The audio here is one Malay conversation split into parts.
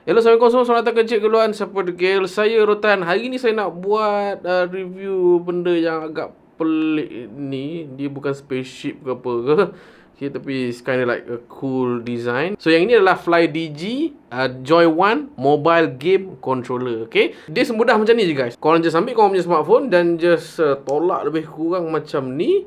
Hello, Assalamualaikum semua. Selamat datang ke cikgu.ulwan. Siapa degil? Saya Rotan. Hari ni saya nak buat review benda yang agak pelik ni. Dia bukan spaceship ke apa ke. Okay, tapi it's kind of like a cool design. So, yang ini adalah Flydigi JOYONE mobile game controller. Okay, dia semudah macam ni je guys. Korang just ambil korang punya smartphone dan just tolak lebih kurang macam ni.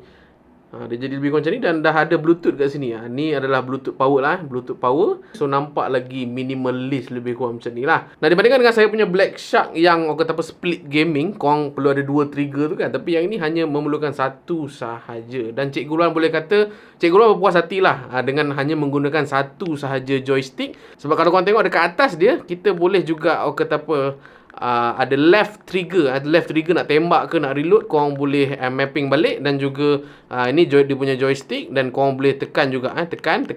Dia jadi lebih kurang macam ni dan dah ada Bluetooth kat sini. Ni adalah Bluetooth power lah, Bluetooth power. So nampak lagi minimalist lebih kurang macam ni lah. Nah, dibandingkan dengan saya punya Black Shark yang orang kata apa split gaming, korang perlu ada 2 trigger tu kan. Tapi yang ini hanya memerlukan 1 sahaja. Dan cikgu-ulwan boleh kata cikgu-ulwan berpuas hati lah dengan hanya menggunakan 1 sahaja joystick. Sebab kalau korang tengok dekat atas dia, kita boleh juga orang kata apa, ada left trigger nak tembak ke nak reload, korang boleh mapping balik. Dan juga ini dia punya joystick dan korang boleh tekan juga, tekan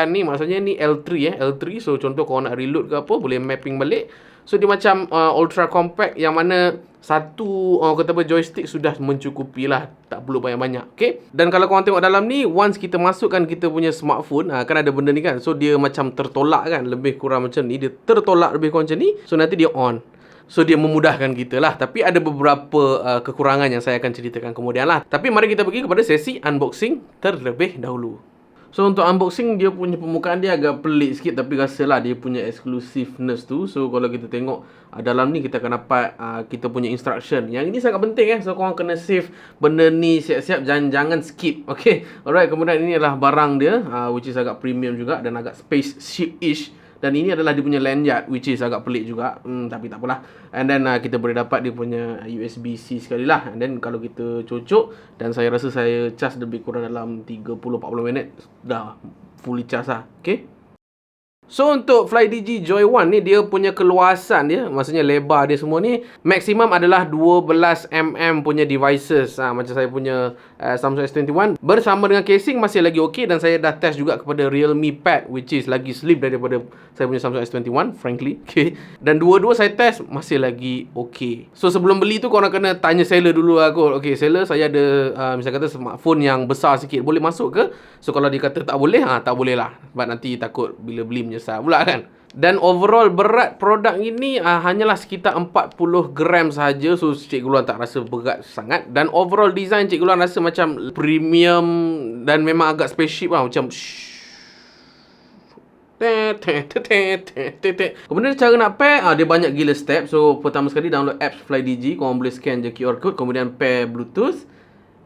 ni maksudnya ni L3 L3. So contoh korang nak reload ke apa, boleh mapping balik. So dia macam ultra compact yang mana satu kata apa joystick sudah mencukupi lah, tak perlu banyak-banyak. Okay, dan kalau korang tengok dalam ni, once kita masukkan kita punya smartphone, kan ada benda ni kan. So dia macam tertolak kan, lebih kurang macam ni. Dia tertolak lebih kurang macam ni. So nanti dia on. So dia memudahkan kita lah. Tapi ada beberapa kekurangan yang saya akan ceritakan kemudian lah. Tapi mari kita pergi kepada sesi unboxing terlebih dahulu. So untuk unboxing, dia punya permukaan dia agak pelik sikit. Tapi rasalah dia punya exclusiveness tu. So kalau kita tengok dalam ni, kita akan dapat kita punya instruction. Yang ini sangat penting So korang kena save benda ni siap-siap, jangan skip. Okay, alright. Kemudian ini adalah barang dia, which is agak premium juga dan agak spaceship-ish. Dan ini adalah dia punya lanyard, which is agak pelik juga, tapi tak apalah. And then kita boleh dapat dia punya USB-C sekali lah. And then kalau kita cocok, dan saya rasa saya charge lebih kurang dalam 30-40 minit dah fully charge lah. Okay, so untuk Flydigi JOYONE ni, dia punya keluasan dia, maksudnya lebar dia semua ni, maksimum adalah 12mm punya devices. Macam saya punya Samsung S21 bersama dengan casing masih lagi okey. Dan saya dah test juga kepada Realme Pad, which is lagi slim daripada saya punya Samsung S21 frankly. Okay, dan dua-dua saya test masih lagi okey. So sebelum beli tu korang kena tanya seller dulu lah kot. Okay seller, saya ada misalnya kata smartphone yang besar sikit, boleh masuk ke? So kalau dia kata tak boleh, tak boleh lah. Sebab nanti takut bila beli menyesal pula kan. Dan overall berat produk ini hanyalah sekitar 40 gram sahaja. So cikgu-ulwan tak rasa berat sangat. Dan overall design cikgu-ulwan rasa macam premium dan memang agak spaceship lah. Macam kemudian cara nak pair, dia banyak gila step. So pertama sekali download apps Flydigi. Korang boleh scan je QR code, kemudian pair Bluetooth.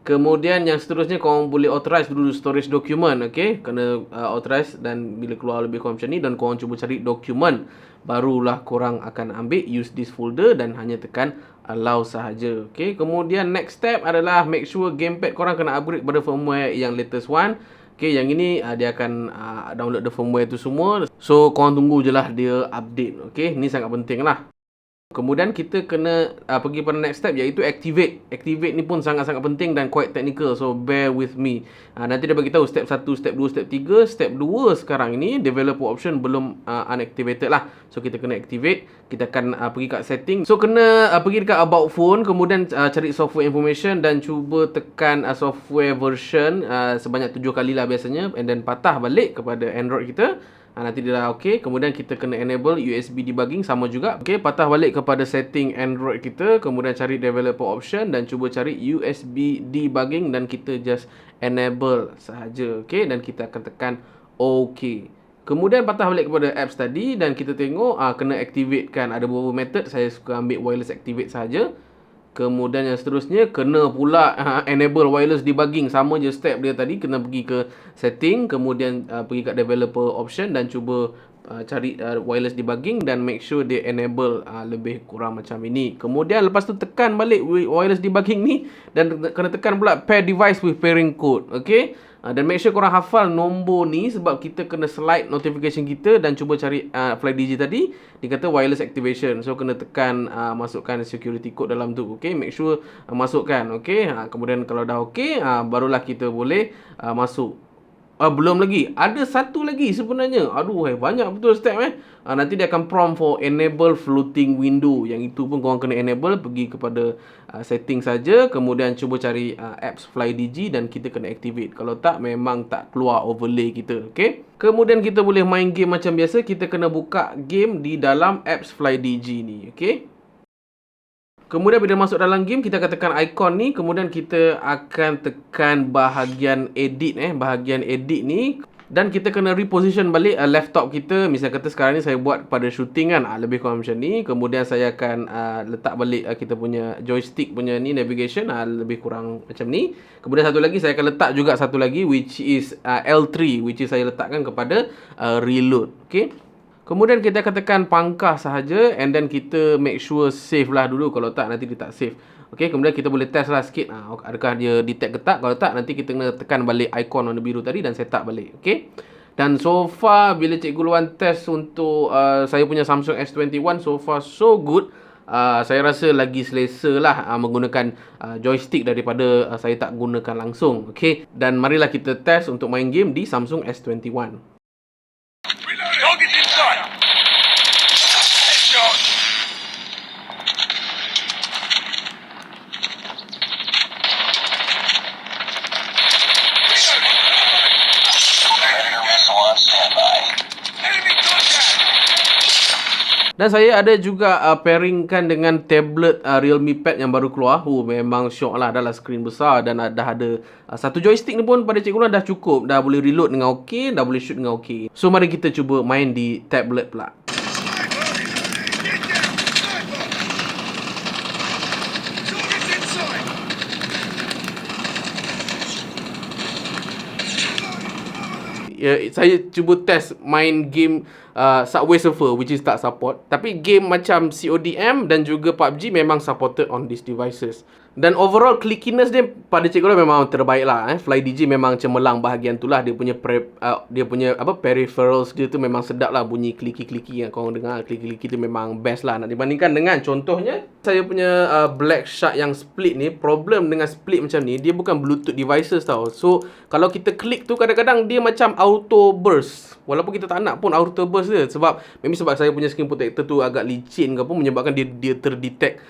Kemudian yang seterusnya korang boleh authorize dulu storage document. Okay, kena authorize. Dan bila keluar lebih kurang macam ni, dan korang cuba cari dokumen, barulah korang akan ambil use this folder dan hanya tekan allow sahaja. Okay, kemudian next step adalah make sure gamepad korang kena upgrade pada firmware yang latest one. Okay, yang ini dia akan download the firmware tu semua. So korang tunggu je lah dia update. Okay, ni sangat penting lah. Kemudian kita kena pergi pada next step, iaitu activate. Activate ni pun sangat-sangat penting dan quite technical. So bear with me. Nanti dia bagi tahu step 1, step 2, step 3. Step 2 sekarang ini developer option belum unactivated lah. So kita kena activate. Kita akan pergi kat setting. So kena pergi dekat about phone, kemudian cari software information dan cuba tekan software version sebanyak 7 kali lah biasanya. And then patah balik kepada Android kita. Nanti dia dah ok. Kemudian kita kena enable USB debugging, sama juga. Ok, patah balik kepada setting Android kita, kemudian cari developer option dan cuba cari USB debugging dan kita just enable sahaja. Ok, dan kita akan tekan ok. Kemudian patah balik kepada apps tadi dan kita tengok kena activate kan. Ada beberapa method, saya suka ambil wireless activate sahaja. Kemudian yang seterusnya kena pula enable wireless debugging. Sama je step dia tadi. Kena pergi ke setting, kemudian pergi kat developer option dan cuba cari wireless debugging dan make sure dia enable lebih kurang macam ini. Kemudian lepas tu tekan balik wireless debugging ni dan kena tekan pula pair device with pairing code. Okay, dan make sure korang hafal nombor ni sebab kita kena slide notification kita dan cuba cari Flydigi tadi. Dia kata wireless activation. So kena tekan masukkan security code dalam tu. Okay, make sure masukkan. Okay, kemudian kalau dah okay, barulah kita boleh masuk. Belum lagi. Ada satu lagi sebenarnya. Aduh, banyak betul step nanti dia akan prompt for enable floating window. Yang itu pun korang kena enable. Pergi kepada setting saja. Kemudian cuba cari apps Flydigi dan kita kena activate. Kalau tak, memang tak keluar overlay kita. Okay. Kemudian kita boleh main game macam biasa. Kita kena buka game di dalam apps Flydigi ni. Okay. Kemudian bila masuk dalam game, kita akan tekan ikon ni. Kemudian kita akan tekan bahagian edit bahagian edit ni. Dan kita kena reposition balik laptop kita. Misal kata sekarang ni saya buat pada shooting kan, lebih kurang macam ni. Kemudian saya akan letak balik kita punya joystick punya ni, navigation, lebih kurang macam ni. Kemudian satu lagi saya akan letak juga satu lagi, which is L3, which is saya letakkan kepada reload. Okay. Kemudian kita akan tekan pangkah sahaja, and then kita make sure save lah dulu. Kalau tak, nanti dia tak save. Okay, kemudian kita boleh test lah sikit. Adakah dia detect ke tak? Kalau tak, nanti kita kena tekan balik ikon warna biru tadi dan set up balik. Okay. Dan so far, bila Cikgu Luan test untuk saya punya Samsung S21, so far so good. Saya rasa lagi selesa lah menggunakan joystick daripada saya tak gunakan langsung. Okay. Dan marilah kita test untuk main game di Samsung S21. Dan saya ada juga pairingkan dengan tablet Realme Pad yang baru keluar. Memang syok lah, adalah skrin besar dan dah ada satu joystick ni pun pada Cikgu Luan dah cukup. Dah boleh reload dengan okey, dah boleh shoot dengan okey. So mari kita cuba main di tablet pula. Saya cuba test main game Subway Surfer, which is tak support. Tapi game macam CODM dan juga PUBG memang supported on these devices. Dan overall clickiness dia pada Cikgu Luan memang terbaik lah. Flydigi memang cemerlang bahagian tu lah. Dia punya peripherals dia tu memang sedap lah. Bunyi kliki-kliki yang korang dengar. Kliki-kliki tu memang best lah. Nak dibandingkan dengan contohnya saya punya Black Shark yang split ni. Problem dengan split macam ni, dia bukan Bluetooth devices tau. So kalau kita klik tu, kadang-kadang dia macam auto burst. Walaupun kita tak nak pun auto burst dia. Sebab saya punya screen protector tu agak licin ke apa, menyebabkan dia terdetect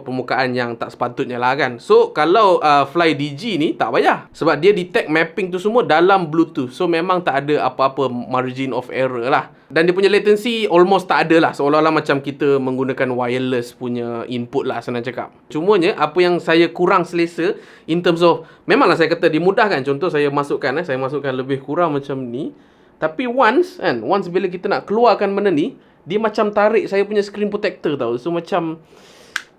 permukaan yang tak sepatutnya lah kan. So kalau Flydigi ni tak payah, sebab dia detect mapping tu semua dalam Bluetooth. So memang tak ada apa-apa margin of error lah. Dan dia punya latency almost tak ada lah. Seolah-olah macam kita menggunakan wireless punya input lah, senang cakap. Cumanya apa yang saya kurang selesa in terms of, memanglah saya kata dimudahkan. Contoh saya masukkan lebih kurang macam ni. Tapi once bila kita nak keluarkan benda ni, dia macam tarik saya punya screen protector tau. So macam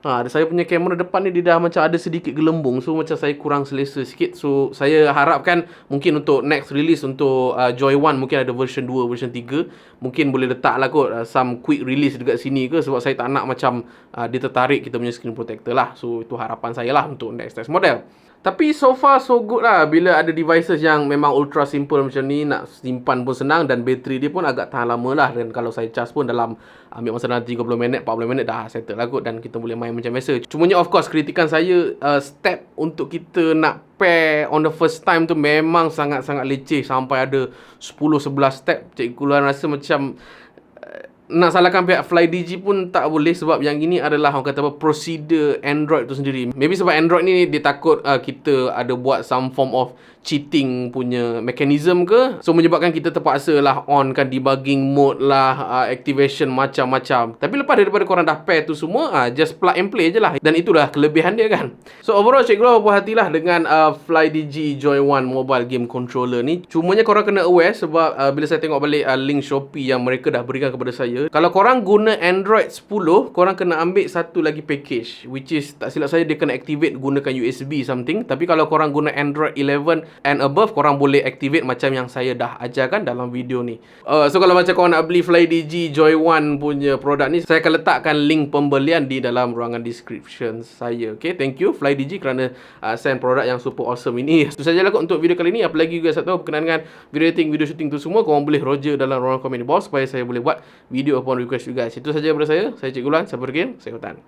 saya punya kamera depan ni dia dah macam ada sedikit gelembung. So macam saya kurang selesa sikit. So saya harapkan mungkin untuk next release untuk Joyone, mungkin ada version 2, version 3, mungkin boleh letak lah kot some quick release dekat sini ke. Sebab saya tak nak macam dia tertarik kita punya screen protector lah. So itu harapan saya lah untuk next model. Tapi so far so good lah. Bila ada devices yang memang ultra simple macam ni, nak simpan pun senang dan bateri dia pun agak tahan lama lah. Dan kalau saya charge pun dalam ambil masa dalam 30 minit, 40 minit dah settle lah kot. Dan kita boleh main macam biasa. Cumanya of course kritikan saya step untuk kita nak pair on the first time tu memang sangat-sangat leceh. Sampai ada 10-11 step. Cikgu Luan rasa macam nak salahkan pihak Flydigi pun tak boleh, sebab yang ini adalah orang kata prosedur Android tu sendiri. Maybe sebab Android ni dia takut kita ada buat some form of cheating punya mechanism ke. So menyebabkan kita terpaksa lah on kan debugging mode lah, activation macam-macam. Tapi lepas daripada korang dah pair tu semua, just plug and play je lah. Dan itulah kelebihan dia kan. So overall Cikgu Luan berpuas hatilah dengan Flydigi Joyone mobile game controller ni. Cumanya korang kena aware sebab bila saya tengok balik link Shopee yang mereka dah berikan kepada saya, kalau korang guna Android 10, korang kena ambil satu lagi package, which is tak silap saya dia kena activate gunakan USB something. Tapi kalau korang guna Android 11 and above, korang boleh activate macam yang saya dah ajarkan dalam video ni. So kalau macam korang nak beli Flydigi Joyone punya produk ni, saya akan letakkan link pembelian di dalam ruangan description saya. Okay, thank you Flydigi kerana send produk yang super awesome ini. Itu sajalah kot untuk video kali ni. Apa lagi juga saya tahu berkenaan dengan video editing, video shooting tu semua, korang boleh roger dalam ruangan komen di bawah supaya saya boleh buat video upon request you guys. Itu saja daripada saya. Saya Cikgu Ulwan. Sampai berjumpa. Saya Hutan.